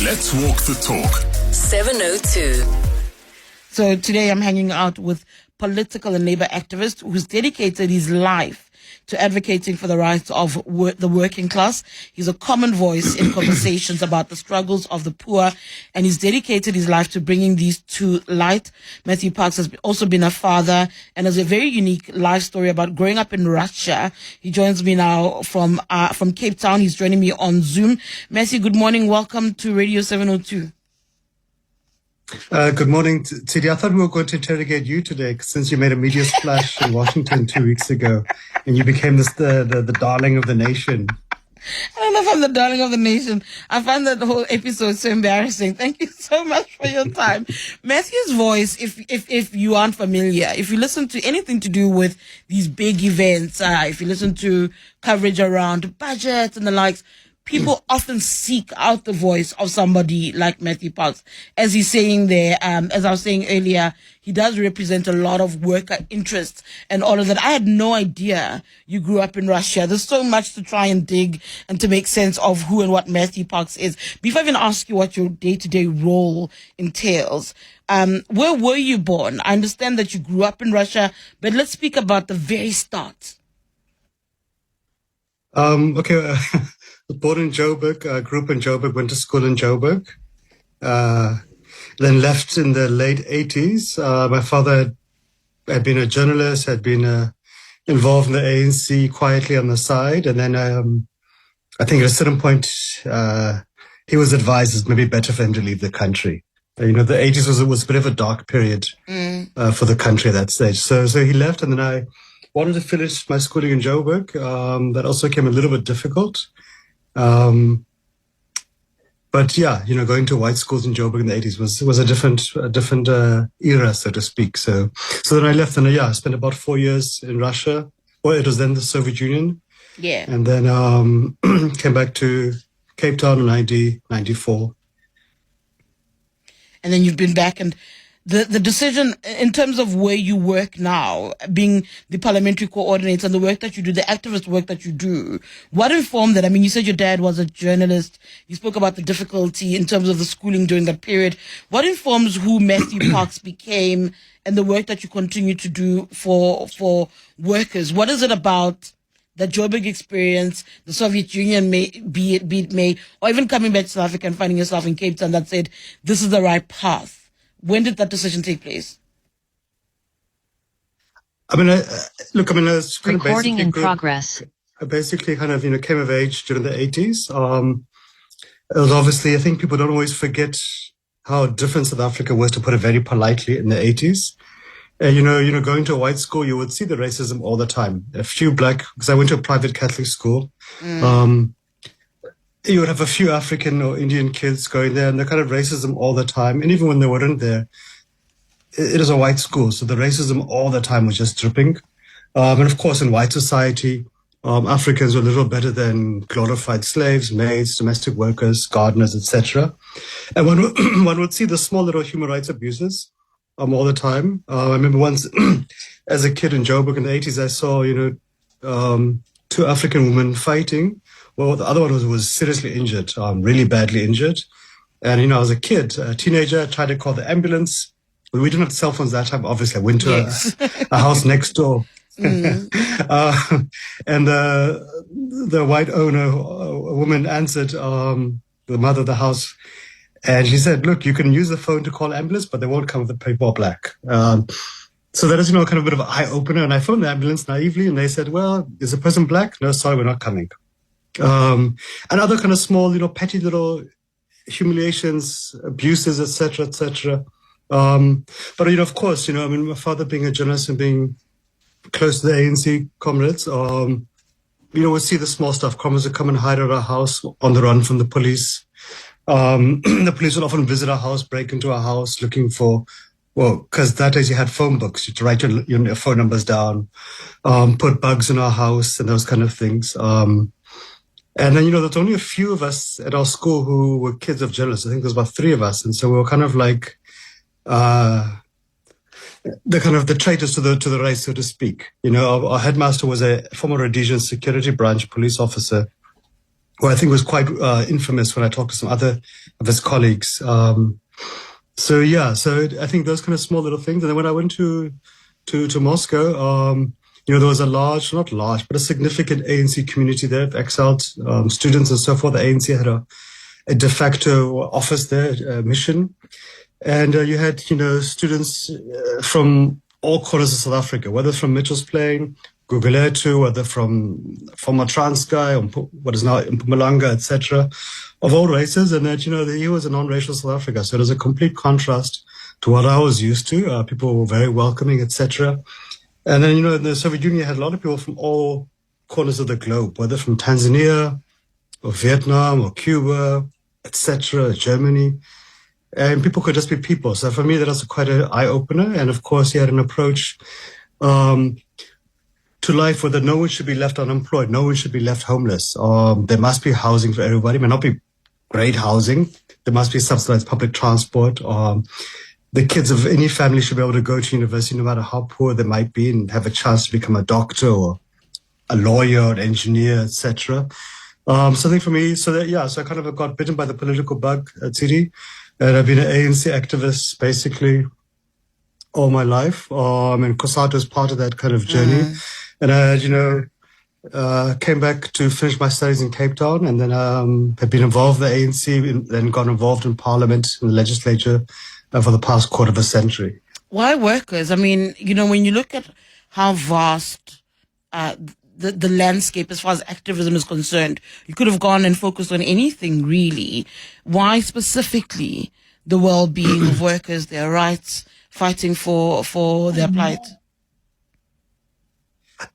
Let's walk the talk. 702. So today I'm hanging out with political and labor activist who's dedicated his life to advocating for the rights of the working class. He's a common voice in conversations about the struggles of the poor, and he's dedicated his life to bringing these to light. Matthew Parks has also been a father and has a very unique life story about growing up in Russia. He joins me now from Cape Town. He's joining me on Zoom. Matthew, good morning. Welcome to Radio 702. Good morning, Tshidi. I thought we were going to interrogate you today since you made a media splash in Washington 2 weeks ago and you became the darling of the nation. I don't know if I'm the darling of the nation. I find that whole episode so embarrassing. Thank you so much for your time. Matthew's voice, if you aren't familiar, if you listen to anything to do with these big events, if you listen to coverage around budgets and the likes, people often seek out the voice of somebody like Matthew Parks. As he's saying there, as I was saying earlier, he does represent a lot of worker interests and all of that. I had no idea you grew up in Russia. There's so much to try and dig and to make sense of who and what Matthew Parks is. Before I even ask you what your day-to-day role entails, where were you born? I understand that you grew up in Russia, but let's speak about the very start. Okay. Born in Joburg, grew up in Joburg, went to school in Joburg, then left in the late 80s. My father had been a journalist, had been involved in the ANC quietly on the side. And then I think at a certain point, he was advised it's maybe better for him to leave the country. The 80s was a bit of a dark period for the country at that stage. So he left, and then I wanted to finish my schooling in Joburg. That also became a little bit difficult. But yeah, going to white schools in Joburg in the 80s was a different era, so to speak. So then I left, and I spent about 4 years in Russia. Well, it was then the Soviet Union. Yeah. And then came back to Cape Town in 1994. And then you've been back, and the decision in terms of where you work now, being the parliamentary coordinator and the work that you do, the activist work that you do, what informed that? I mean, you said your dad was a journalist. You spoke about the difficulty in terms of the schooling during that period. What informs who Matthew Parks became and the work that you continue to do for workers? What is it about the Joburg experience, the Soviet Union, be it, or even coming back to South Africa and finding yourself in Cape Town, that said, this is the right path? When did that decision take place? I was kind Recording in progress. I basically kind of, came of age during the 80s. It was obviously, I think people don't always forget how different South Africa was, to put it very politely, in the 80s. Going to a white school, you would see the racism all the time. A few because I went to a private Catholic school. You would have a few African or Indian kids going there, and the kind of racism all the time. And even when they weren't there, it is a white school, so the racism all the time was just dripping. And of course, in white society, Africans were a little better than glorified slaves, maids, domestic workers, gardeners, etc. And one would see the small little human rights abuses all the time. I remember once, as a kid in Joburg in the 80s, I saw two African women fighting. Well, the other one was seriously injured, really badly injured. And, I was a kid, a teenager, tried to call the ambulance. We didn't have cell phones that time, obviously. I went to a house next door. And the white owner, a woman, answered, the mother of the house. And she said, look, you can use the phone to call ambulance, but they won't come if the people are black. So that is, kind of a bit of an eye-opener. And I phoned the ambulance naively, and they said, well, is the person black? No, sorry, we're not coming. And other kind of small, petty little humiliations, abuses, etc., etc. But, of course, my father being a journalist and being close to the ANC comrades, we see the small stuff. Comrades would come and hide at our house on the run from the police. The police would often visit our house, break into our house looking for, because that days you had phone books. You'd write your phone numbers down, put bugs in our house and those kind of things. And then, there's only a few of us at our school who were kids of journalists. I think there's about 3 of us. And so we were kind of like the traitors to the race, so to speak. Our headmaster was a former Rhodesian security branch police officer. who I think was quite infamous when I talked to some other of his colleagues. So I think those kind of small little things. And then when I went to Moscow, there was not large, but a significant ANC community there, exiled students and so forth. The ANC had a de facto office there, mission. And you had, students from all corners of South Africa, whether from Mitchell's Plain, Gugulethu, whether from Matranskei, or what is now Mpumalanga, etc., of all races. And that, he was a non-racial South Africa. So it was a complete contrast to what I was used to. People were very welcoming, etc. And then, in the Soviet Union, you had a lot of people from all corners of the globe, whether from Tanzania or Vietnam or Cuba, etc., Germany. And people could just be people. So for me, that was quite an eye-opener. And of course, he had an approach to life where no one should be left unemployed. No one should be left homeless. There must be housing for everybody. It may not be great housing. There must be subsidized public transport. The kids of any family should be able to go to university no matter how poor they might be and have a chance to become a doctor or a lawyer or an engineer, etc. Something for me, so I kind of got bitten by the political bug at Tshidi. And I've been an ANC activist basically all my life. And COSATU is part of that kind of journey. And I, came back to finish my studies in Cape Town, and then have been involved in the ANC, then got involved in Parliament and the legislature for the past quarter of a century. Why workers? I mean, when you look at how vast the landscape as far as activism is concerned, you could have gone and focused on anything really. Why specifically the well-being of workers, their rights, fighting for their plight?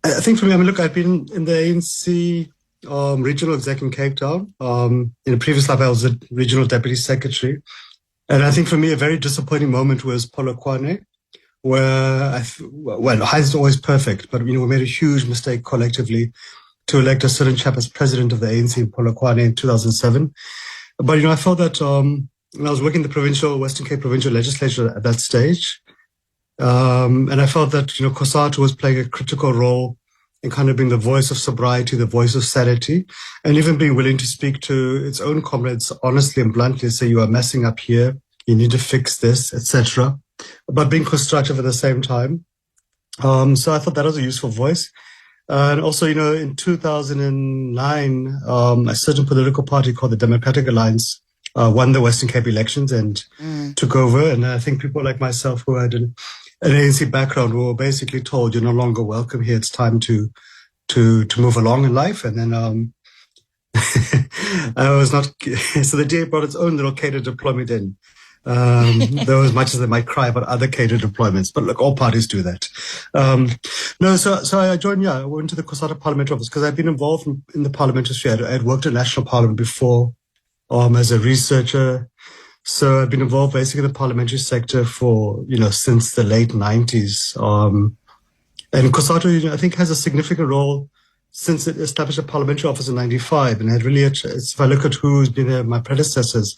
I think for me, I've been in the ANC regional exec in Cape Town. In a previous life, I was a regional deputy secretary. And I think for me, a very disappointing moment was Polokwane, where, Hyde is always perfect, but, we made a huge mistake collectively to elect a certain chap as president of the ANC in Polokwane in 2007. But, I felt that when I was working in the Western Cape provincial legislature at that stage, and I felt that, COSATU was playing a critical role in kind of being the voice of sobriety, the voice of sanity, and even being willing to speak to its own comrades honestly and bluntly, say, you are messing up here, you need to fix this, etc., but being constructive at the same time. So I thought that was a useful voice. And also, in 2009, a certain political party called the Democratic Alliance won the Western Cape elections and took over. And I think people like myself who had an ANC background were basically told, you're no longer welcome here. It's time to move along in life. And then I was not. So the DA brought its own little catered deployment in. Though as much as they might cry about other catered deployments, but look, all parties do that. So I joined, I went to the COSATU parliamentary office because I'd been involved in the parliamentary sphere. I had worked in national parliament before, as a researcher. So I've been involved basically in the parliamentary sector for, since the late 90s. And COSATU, I think has a significant role since it established a parliamentary office in 95, and had really, if I look at who's been there, my predecessors,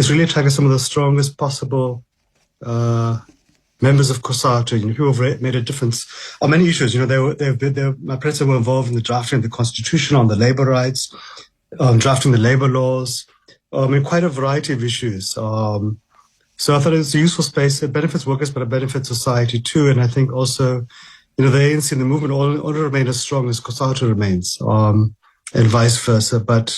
it's really attracted some of the strongest possible members of COSATU, who have made a difference on many issues. My predecessors were involved in the drafting of the constitution, on the labor rights, drafting the labor laws, in quite a variety of issues. So I thought it was a useful space. It benefits workers, but it benefits society too. And I think also, the ANC and the movement all remain as strong as COSATU remains, and vice versa. But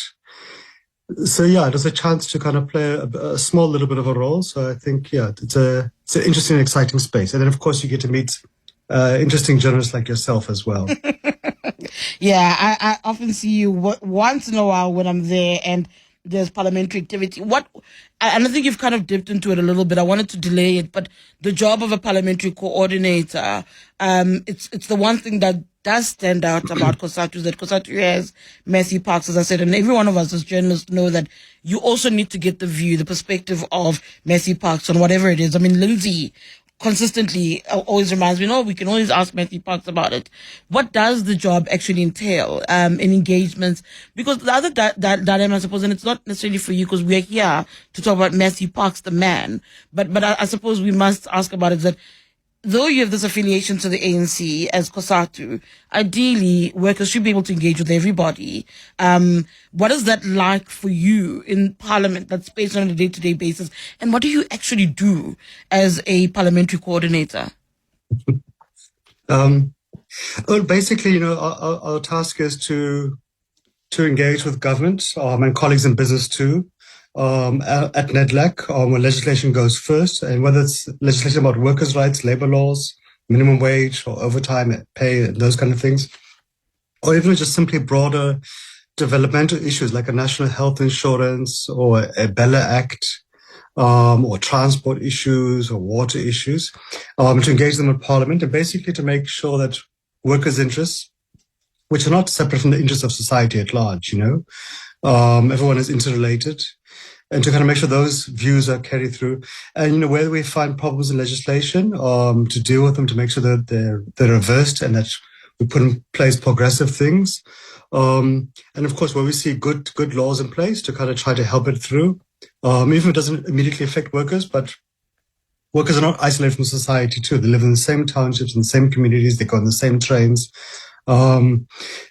so it was a chance to kind of play a small little bit of a role. So I think it's an interesting, exciting space. And then of course you get to meet interesting journalists like yourself as well. I often see you once in a while when I'm there and there's parliamentary activity. And I think you've kind of dipped into it a little bit. I wanted to delay it, but the job of a parliamentary coordinator, it's the one thing that does stand out about COSATU, is that COSATU has Matthew Parks, as I said, and every one of us as journalists know that you also need to get the perspective of Matthew Parks on whatever it is. I mean, Lindsay consistently always reminds me, we can always ask Matthew Parks about it. What does the job actually entail in engagements? Because the other dilemma, I suppose, and it's not necessarily for you because we're here to talk about Matthew Parks, the man, but I suppose we must ask about it, that though you have this affiliation to the ANC as COSATU, ideally workers should be able to engage with everybody. What is that like for you in Parliament that's based on a day-to-day basis? And what do you actually do as a parliamentary coordinator? Well, basically, our task is to engage with government and colleagues in business too. At NEDLAC, when legislation goes first, and whether it's legislation about workers' rights, labor laws, minimum wage, or overtime pay, those kind of things, or even just simply broader developmental issues like a national health insurance or a Bella Act, or transport issues or water issues, to engage them in Parliament and basically to make sure that workers' interests, which are not separate from the interests of society at large, everyone is interrelated, and to kind of make sure those views are carried through. And, where we find problems in legislation, to deal with them, to make sure that they're reversed and that we put in place progressive things. And of course, where we see good laws in place to kind of try to help it through, even if it doesn't immediately affect workers, but workers are not isolated from society too. They live in the same townships, in the same communities, they go on the same trains, and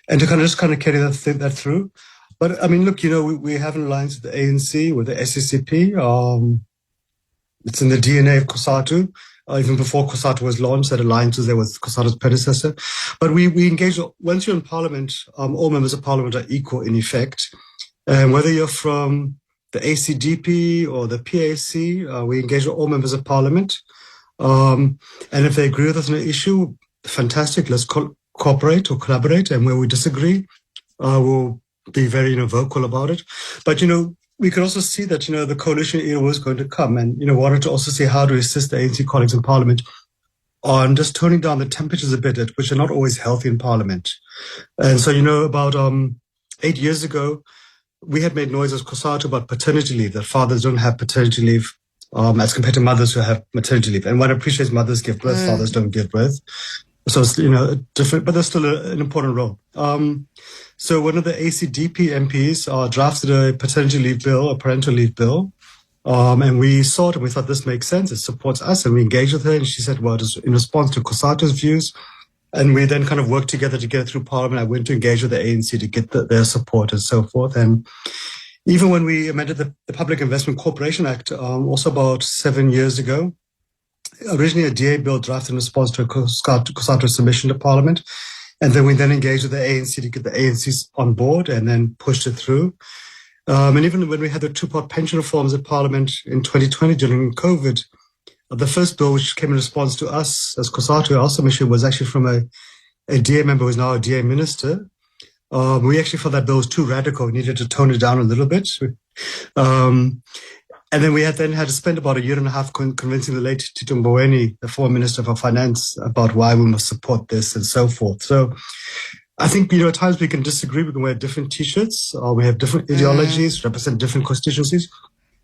to kind of carry that through. But I mean, look, we have an alliance with the ANC, with the SCCP. It's in the DNA of COSATU. Even before COSATU was launched, that alliance was there with COSATU's predecessor. But we engage, once you're in Parliament, all members of Parliament are equal in effect. And whether you're from the ACDP or the PAC, we engage with all members of Parliament. And if they agree with us on an issue, fantastic, let's cooperate or collaborate. And where we disagree, we'll be very vocal about it. But, we could also see that, the coalition era was going to come, and, wanted to also see how to assist the ANC colleagues in Parliament on just toning down the temperatures a bit, which are not always healthy in Parliament. And so, about 8 years ago, we had made noise as COSATU about paternity leave, that fathers don't have paternity leave as compared to mothers who have maternity leave. And one appreciates mothers give birth, fathers don't give birth. So it's, different, but there's still an important role. So one of the ACDP MPs drafted a paternity leave bill, a parental leave bill. And we saw it and we thought this makes sense. It supports us, and we engaged with her, and she said, well, it is in response to COSATU's views. And we then kind of worked together to get it through Parliament. I went to engage with the ANC to get their support and so forth. And even when we amended the Public Investment Corporation Act, also about 7 years ago, originally a DA bill drafted in response to a COSATU submission to Parliament. And then we engaged with the ANC to get the ANCs on board and then pushed it through. And even when we had the two-part pension reforms at Parliament in 2020 during COVID, the first bill which came in response to us as COSATU, our submission, was actually from a DA member who is now a DA minister. We actually felt that bill was too radical. We needed to tone it down a little bit. And then we had to spend about a year and a half convincing the late Tito Mboweni, the former Minister for Finance, about why we must support this and so forth. So I think, at times we can disagree. We can wear different T-shirts, or we have different ideologies, represent different constituencies.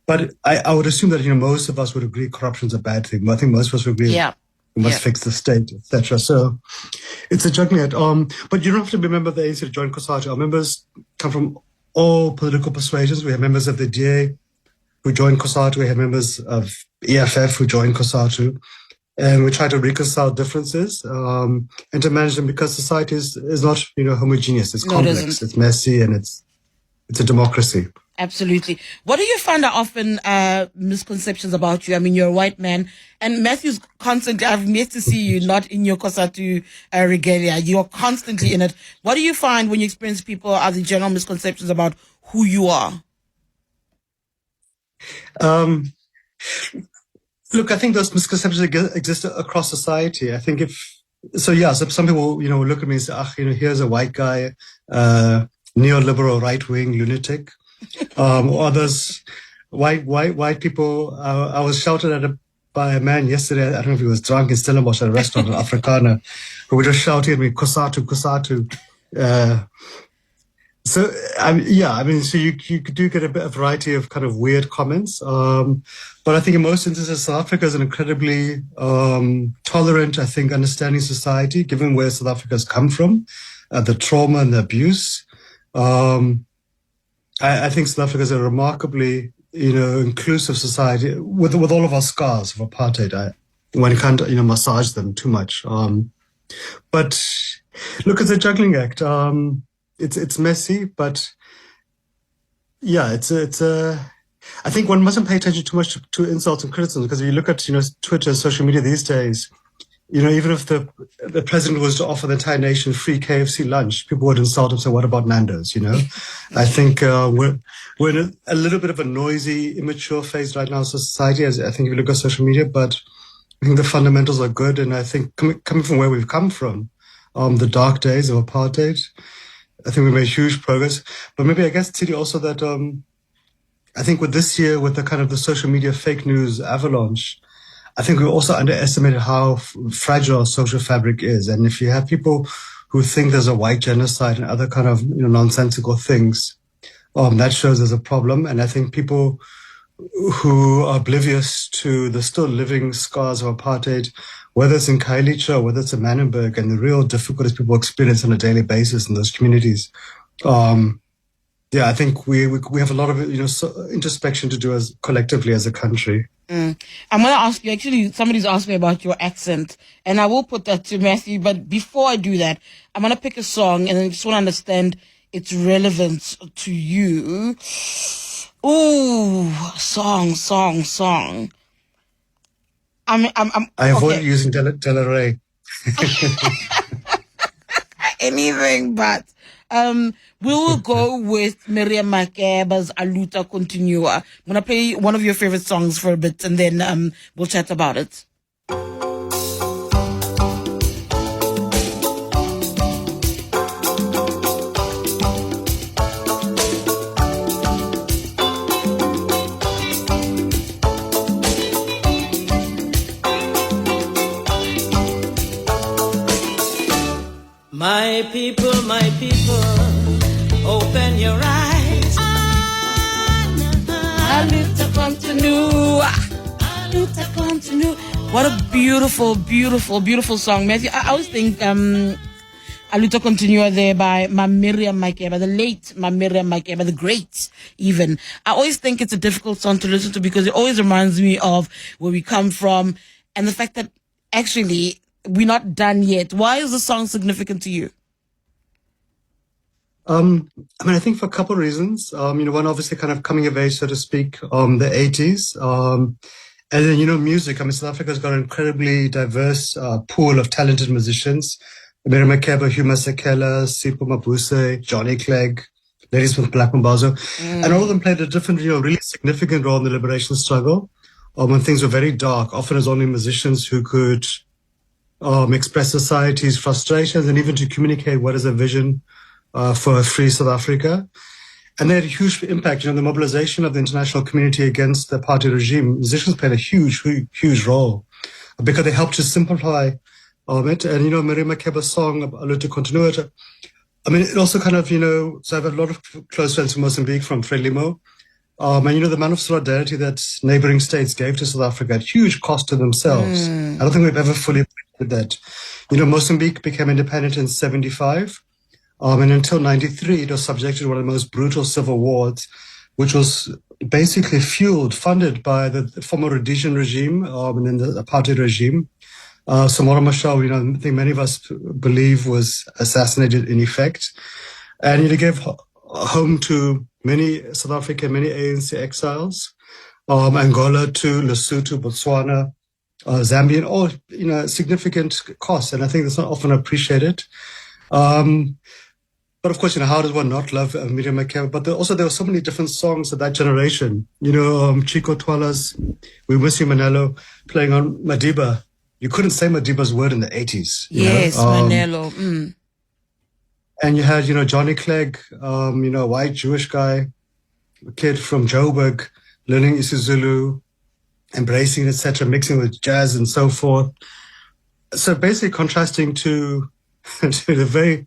But I would assume that, most of us would agree corruption is a bad thing. I think most of us would agree we must fix the state, etc. So it's a juggling act. But you don't have to be a member of the ANC to join COSATU. Our members come from all political persuasions. We have members of the DA who joined COSATU. We have members of EFF who joined COSATU. And we try to reconcile differences and to manage them, because society is not, homogeneous. It's complex, it's messy, and it's a democracy. Absolutely. What do you find are often misconceptions about you? I mean, you're a white man, and Matthew's constantly, I've yet to see you not in your COSATU regalia. You're constantly in it. What do you find when you experience people are the general misconceptions about who you are? Look, I think those misconceptions exist across society. I think so some people, will look at me and say, here's a white guy, neoliberal right-wing lunatic. Or others, white people. I was shouted at by a man yesterday. I don't know if he was drunk in Stellenbosch at a restaurant in Afrikaner, who were just shouting at me, "COSATU, COSATU." So you do get a bit of variety of kind of weird comments. But I think in most instances, South Africa is an incredibly tolerant, I think, understanding society, given where South Africa has come from, the trauma and the abuse. I think South Africa is a remarkably, inclusive society with all of our scars of apartheid. one can't, massage them too much. But look, it's a juggling act. It's messy, but yeah, I think one mustn't pay attention too much to insults and criticism, because if you look at, Twitter, social media these days, even if the president was to offer the entire nation free KFC lunch, people would insult him. So what about Nando's? I think we're in a little bit of a noisy, immature phase right now as a society. As I think if you look at social media, but I think the fundamentals are good, and I think coming from where we've come from, the dark days of apartheid, I think we made huge progress. But maybe I guess, Tshidi, also that I think with this year, with the kind of the social media fake news avalanche, I think we also underestimated how fragile social fabric is. And if you have people who think there's a white genocide and other kind of nonsensical things, that shows there's a problem. And I think people who are oblivious to the still living scars of apartheid, whether it's in Khayelitsha or whether it's in Manenberg, and the real difficulties people experience on a daily basis in those communities, I think we have a lot of introspection to do as collectively as a country. I'm going to ask you, actually, somebody's asked me about your accent, and I will put that to Matthew, but before I do that, I'm going to pick a song, and I just want to understand its relevance to you. Ooh, song. I avoid using Delaray. Anything but. We will go with Miriam Makeba's Aluta Continua. I'm going to play one of your favorite songs for a bit, and then we'll chat about it. My people, open your eyes. Aluta Continua. What a beautiful, beautiful, beautiful song, Matthew. I always think Aluta Continua there by Miriam Makeba, the late Miriam Makeba, the great even. I always think it's a difficult song to listen to because it always reminds me of where we come from and the fact that actually we're not done yet. Why is the song significant to you? I think for a couple of reasons. One, obviously kind of coming of age, so to speak, the 80s. And then, music. South Africa's got an incredibly diverse pool of talented musicians. Miriam Makeba, Hugh Masekela, Sipho Mabuse, Johnny Clegg, Ladysmith Black Mambazo. And all of them played a different, really significant role in the liberation struggle. When things were very dark, often as only musicians who could express society's frustrations and even to communicate what is a vision for a free South Africa. And they had a huge impact. The mobilization of the international community against the apartheid regime, musicians played a huge, huge role because they helped to simplify it. And, Miriam Makeba's song, Aluta Continua, it also kind of, so I've had a lot of close friends from Mozambique, from Frelimo. And, the amount of solidarity that neighboring states gave to South Africa at huge cost to themselves. I don't think we've ever fully appreciated that. Mozambique became independent in 1975. And until 1993, it was subjected to one of the most brutal civil wars, which was basically funded by the former Rhodesian regime and then the apartheid regime. Samora Machel, I think many of us believe was assassinated in effect. And he gave home to many South African, many ANC exiles, Angola to Lesotho, Botswana, Zambia, and all, significant costs. And I think that's not often appreciated. But of course, how does one not love Miriam Makeba? But there were so many different songs of that generation. Chico Twala's We Miss You Manelo playing on Madiba. You couldn't say Madiba's word in the 80s. Yes, Manelo. And you had, Johnny Clegg, a white Jewish guy, a kid from Joburg, learning isiZulu, embracing, etc., mixing with jazz and so forth. So basically contrasting to the very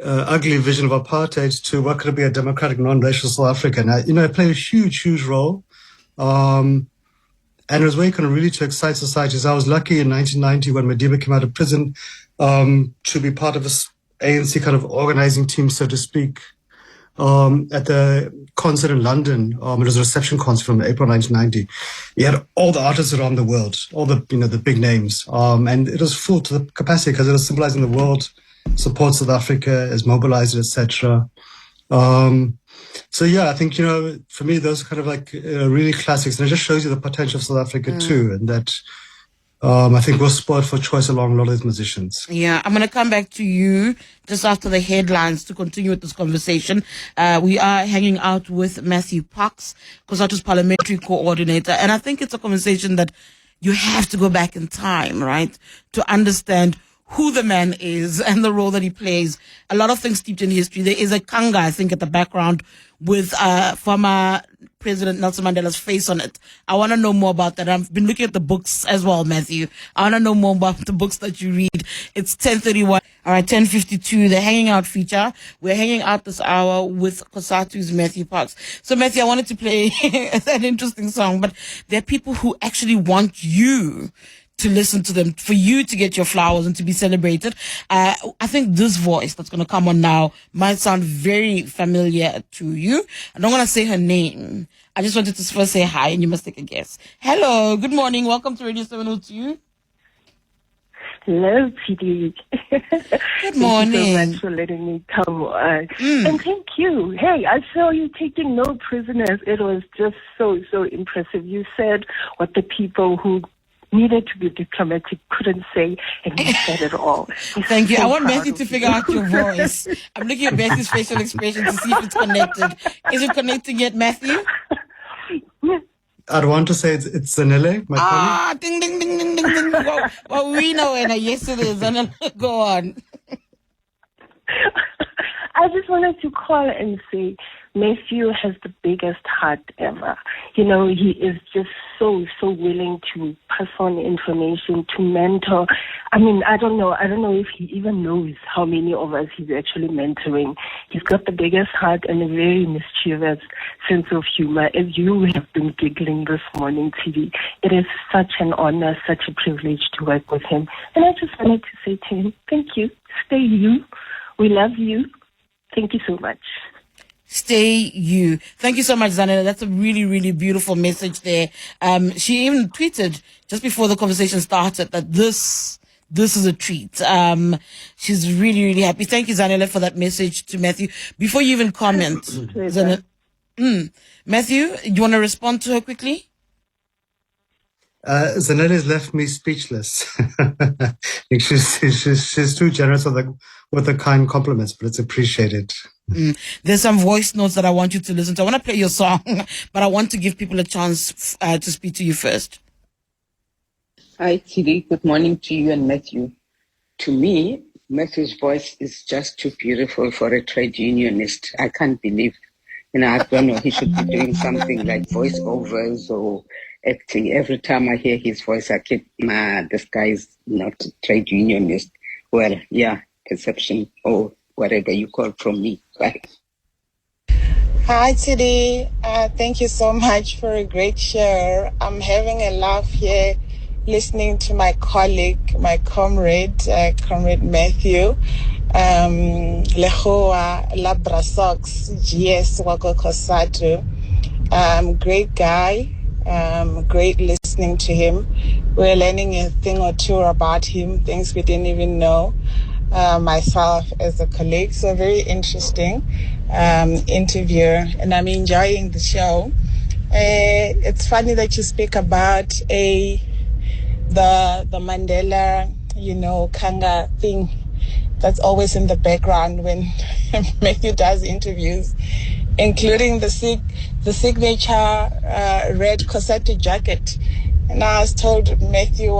ugly vision of apartheid to what could be a democratic, non-racial South Africa. Now, it played a huge, huge role. And it was way kind of really to excite societies. I was lucky in 1990 when Madiba came out of prison to be part of this ANC kind of organizing team, so to speak, at the concert in London. It was a reception concert from April 1990. He had all the artists around the world, all the the big names, and it was full to the capacity because it was symbolizing the world support South Africa, is mobilized, etc. So yeah, I think for me those are kind of like really classics, and it just shows you the potential of South Africa too, and that. I think we're spoiled for choice along a lot of these musicians. Yeah, I'm going to come back to you just after the headlines to continue with this conversation. We are hanging out with Matthew Parks, COSATU's parliamentary coordinator, and I think it's a conversation that you have to go back in time, right, to understand who the man is and the role that he plays. A lot of things steeped in history. There is a kanga, I think, at the background with former President Nelson Mandela's face on it. I want to know more about that. I've been looking at the books as well, Matthew. I want to know more about the books that you read. It's 10:31. All right, 10:52. The Hanging Out feature. We're hanging out this hour with COSATU's Matthew Parks. So, Matthew, I wanted to play an interesting song, but there are people who actually want you to listen to them, for you to get your flowers and to be celebrated. I think this voice that's going to come on now might sound very familiar to you. I don't want to say her name. I just wanted to first say hi, and you must take a guess. Hello, good morning. Welcome to Radio 702. Hello, Tshidi. Good morning. Thank you so much for letting me come on. And thank you. Hey, I saw you taking no prisoners. It was just so impressive. You said what the people who needed to be diplomatic couldn't say, and you said it all. Thank you. So I want proud Matthew of to you. figure out your voice. I'm looking at Matthew's facial expression to see if it's connected. Is it connecting yet, Matthew? I'd want to say it's Zanele, my colleague. Ding, ding, ding, ding, ding, ding. Well, we know it. Yes, it is. And go on. I just wanted to call and say Matthew has the biggest heart ever. You know, he is just so willing to pass on information, to mentor. I mean, I don't know if he even knows how many of us he's actually mentoring. He's got the biggest heart and a very mischievous sense of humor. As you have been giggling this morning, TV, it is such an honor, such a privilege to work with him. And I just wanted to say to him, thank you. Stay you. We love you. Thank you so much. Stay you. Thank you so much, Zanele. That's a really, really beautiful message there. She even tweeted just before the conversation started that this is a treat. She's really, really happy. Thank you, Zanele, for that message to Matthew. Before you even comment, Zanele, Matthew, you want to respond to her quickly? Zanele's left me speechless. she's too generous with the kind compliments, but it's appreciated. There's some voice notes that I want you to listen to. I want to play your song, but I want to give people a chance to speak to you first. Hi, Tshidi. Good morning to you and Matthew. To me, Matthew's voice is just too beautiful for a trade unionist. I can't believe, I don't know, he should be doing something like voiceovers or acting. Every time I hear his voice, I keep, this guy is not a trade unionist. Well, yeah, perception or whatever you call from me. Bye. Hi, Tshidi. Thank you so much for a great share. I'm having a laugh here listening to my colleague, my comrade Matthew. Lehoa Labra Sox, GS Wako COSATU. Great guy. Great listening to him. We're learning a thing or two about him, things we didn't even know. Myself as a colleague, so very interesting interview, and I'm enjoying the show. It's funny that you speak about the Mandela, Kanga thing that's always in the background when Matthew does interviews, including the signature red COSATU jacket. And I was told Matthew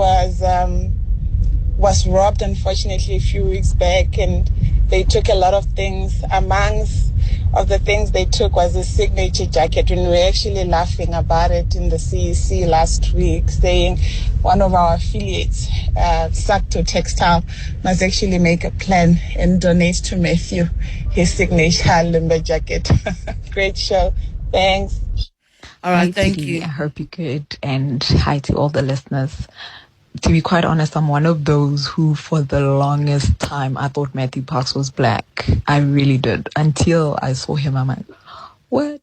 was robbed, unfortunately, a few weeks back, and they took a lot of things. Amongst of the things they took was a signature jacket, and we were actually laughing about it in the CEC last week, saying one of our affiliates, Sakto Textile, must actually make a plan and donate to Matthew his signature lumber jacket. Great show. Thanks. All right, Hi, thank Tshidi. you. I hope you're good, and hi to all the listeners. to be quite honest, I'm one of those who, for the longest time, I thought Matthew Parks was black. I really did. Until I saw him, I'm like, what?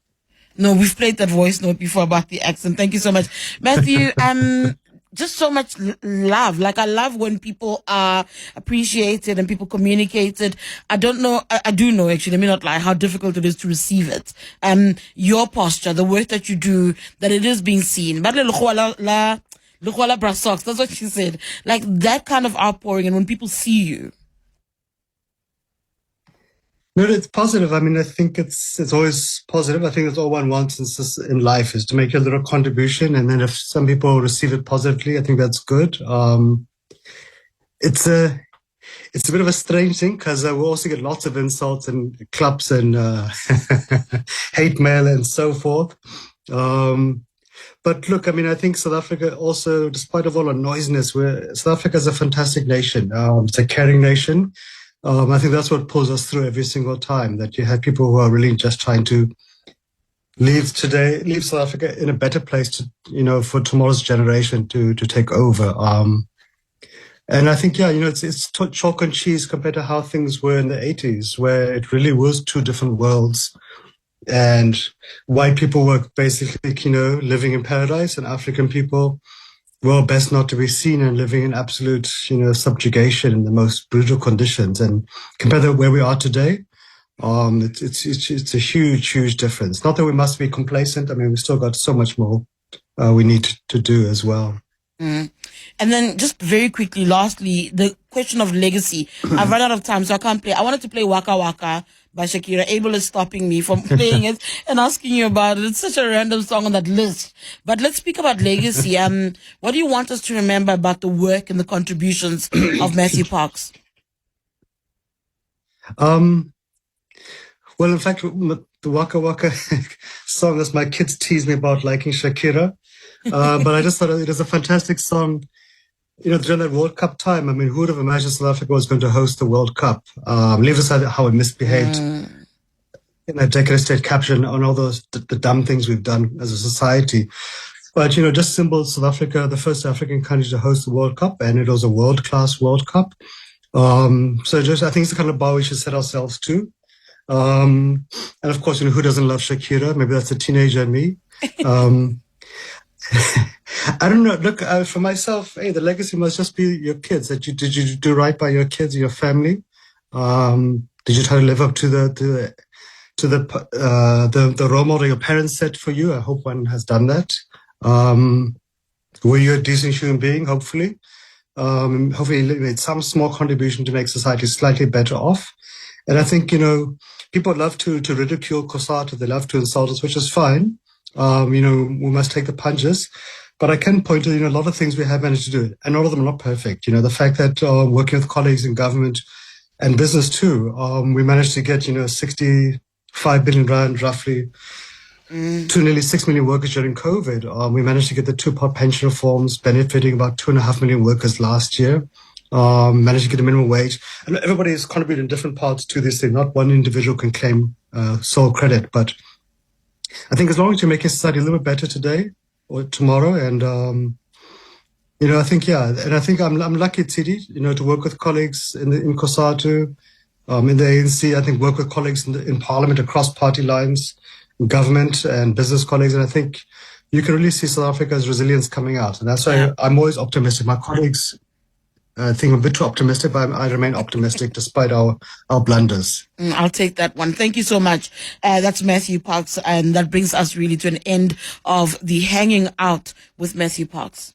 No, we've played that voice note before about the accent. Thank you so much, Matthew. Just so much love. Like, I love when people are appreciated and people communicated. I don't know. I do know, actually, let me not lie, how difficult it is to receive it. Your posture, the work that you do, that it is being seen. That's what she said. Like, that kind of outpouring, and when people see you. No, it's positive. I mean, I think it's always positive. I think that's all one wants in life, is to make a little contribution. And then if some people receive it positively, I think that's good. It's a bit of a strange thing, because we also get lots of insults and claps and hate mail and so forth. But look, I mean, I think South Africa also, despite of all our noisiness, South Africa is a fantastic nation. It's a caring nation. I think that's what pulls us through every single time, that you have people who are really just trying to leave South Africa in a better place to, for tomorrow's generation to take over. And I think, it's chalk and cheese compared to how things were in the 80s, where it really was two different worlds. And white people were basically, living in paradise, and African people, well, best not to be seen and living in absolute, subjugation in the most brutal conditions. And compared to where we are today, it's a huge, huge difference. Not that we must be complacent. I mean, we've still got so much more we need to do as well. Mm. And then just very quickly, lastly, the question of legacy. I've run out of time, so I can't play. I wanted to play Waka Waka by Shakira. Abel is stopping me from playing it and asking you about it. It's such a random song on that list. But let's speak about legacy. What do you want us to remember about the work and the contributions of Matthew Parks? Well, in fact, the Waka Waka song, as my kids tease me about liking Shakira. But I just thought it was a fantastic song. During that World Cup time, I mean, who would have imagined South Africa was going to host the World Cup? Leave aside how we misbehaved in that Decade State capture on all those the dumb things we've done as a society. But, just symbols South Africa, the first African country to host the World Cup, and it was a world-class World Cup. So I think it's the kind of bar we should set ourselves to. And of course, who doesn't love Shakira? Maybe that's a teenager in me. I don't know. Look, for myself, the legacy must just be your kids. Did you do right by your kids, your family? Did you try to live up to the role model your parents set for you? I hope one has done that. Were you a decent human being? Hopefully, hopefully you made some small contribution to make society slightly better off. And I think people love to ridicule COSATU. They love to insult us, which is fine. We must take the punches. But I can point to, a lot of things we have managed to do, and all of them are not perfect. The fact that working with colleagues in government and business too, we managed to get, 65 billion rand roughly to nearly 6 million workers during COVID. We managed to get the two-part pension reforms benefiting about 2.5 million workers last year. Managed to get a minimum wage. And everybody is contributing different parts to this thing. Not one individual can claim sole credit, but I think as long as you're making society a little bit better today or tomorrow, and I think and I think I'm lucky, Tshidi, to work with colleagues in COSATU, in the ANC. I think work with colleagues in Parliament across party lines, in government and business colleagues, and I think you can really see South Africa's resilience coming out, and that's why I'm always optimistic. My colleagues think I'm a bit too optimistic, but I remain optimistic despite our blunders. I'll take that one. Thank you so much. That's Matthew Parks, and that brings us really to an end of the Hanging Out with Matthew Parks.